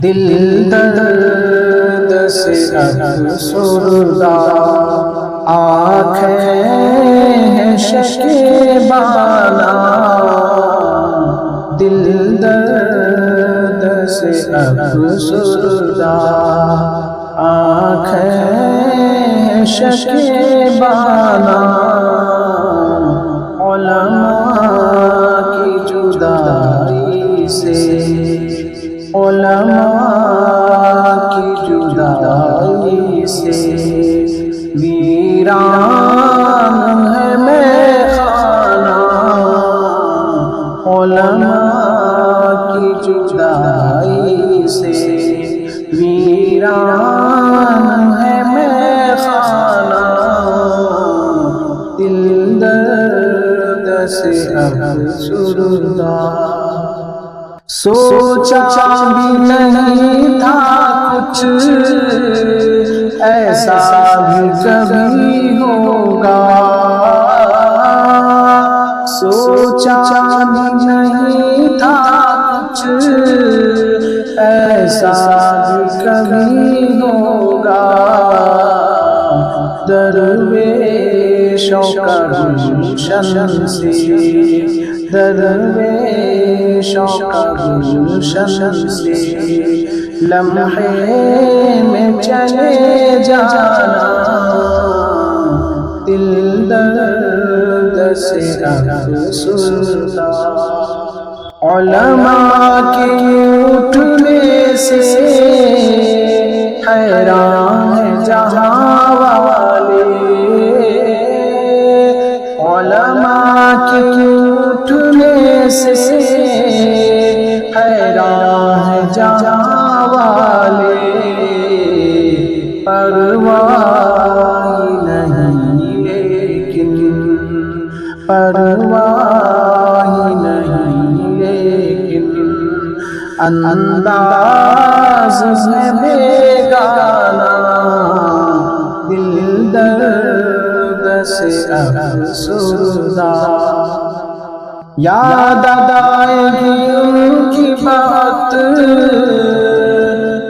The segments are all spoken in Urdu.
دل درد سے افسردہ، آنکھیں ہیں شکیبانہ، دل درد سے افسردہ، آنکھیں ہیں شکیبانہ، علماء کی جدائی سے، علماء کی جدائی سے، ویران ہے میخانہ، علماء کی جدائی سے، ویران ہے میخانہ، دل درد سے افسردہ، سوچا بھی نہیں تھا کچھ ایسا بھی کبھی ہوگا، سوچا بھی نہیں تھا کچھ ایسا بھی کبھی ہوگا، درویشوں کا گلشن سے، درویشوں کا گلشن سے، لمحے میں چلے جانا، دل درد سے افسردہ، علماء کے اٹھنے سے حیران ہے جہاں والے، علماء کے اٹھنے سے حیران ہے جہاں والے، پرواہ نہیں لیکن، پرواہ نہیں لیکن، انداز میں بیگانہ، دل درد سے افسردہ، یاد آئے گی ان کی بات،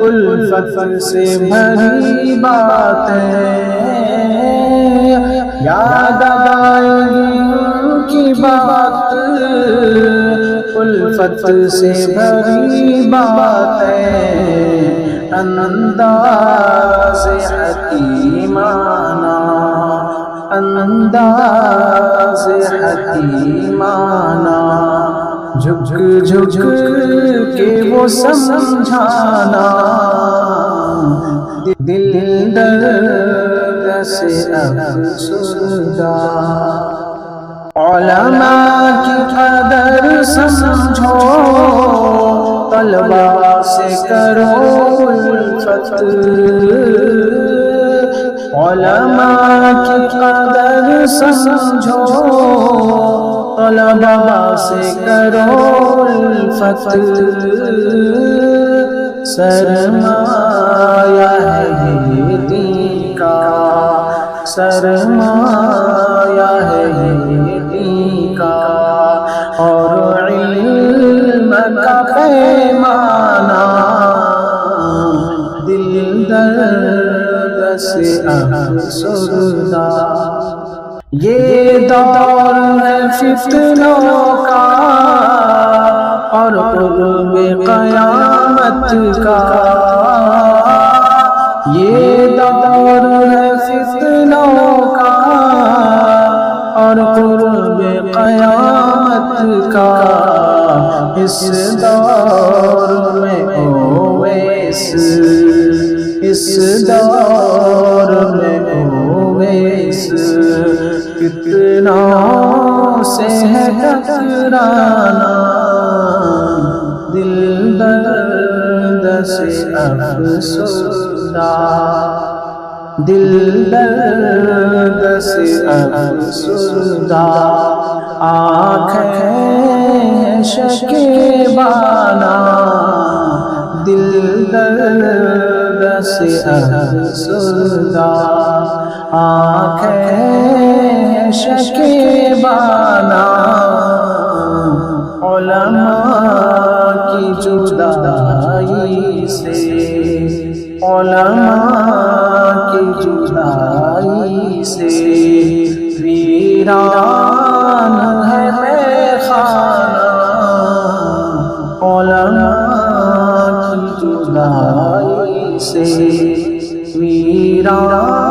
الفت سے بھری باتیں، یاد آئے گی ان کی بات، الفت سے بھری باتیں، انداز حکیمانہ، انداز حکیمانہ، جھک جھک کے وہ سمجھانا، دل درد سے افسردہ، علماء کی قدر سمجھو، طلبا سے کرو الفت، علماء کی قدر سمجھو، طلبا سے کرو الفت، سرمایہ ہے یہ دین کا، سرمایہ ہے یہ دین کا، اور علم کا پیمانہ، دل درد سے افسردہ، یہ دور ہے فتنوں کا اور قرب قیامت کا، یہ دور ہے فتنوں کا اور قرب قیامت کا، اس دور میں اویس، اس دور میں اویس، فتنوں سے ہے ٹکرانا، دل درد سے افسردہ، دل درد سے افسردہ، آنکھیں شکیبانہ، دل درد سے افسردہ، آنکھیں شکیبانہ، علماء کی جدائی سے علماء کی جدائی سے ویران ہے میخانہ علماء کی جدائی سے ویران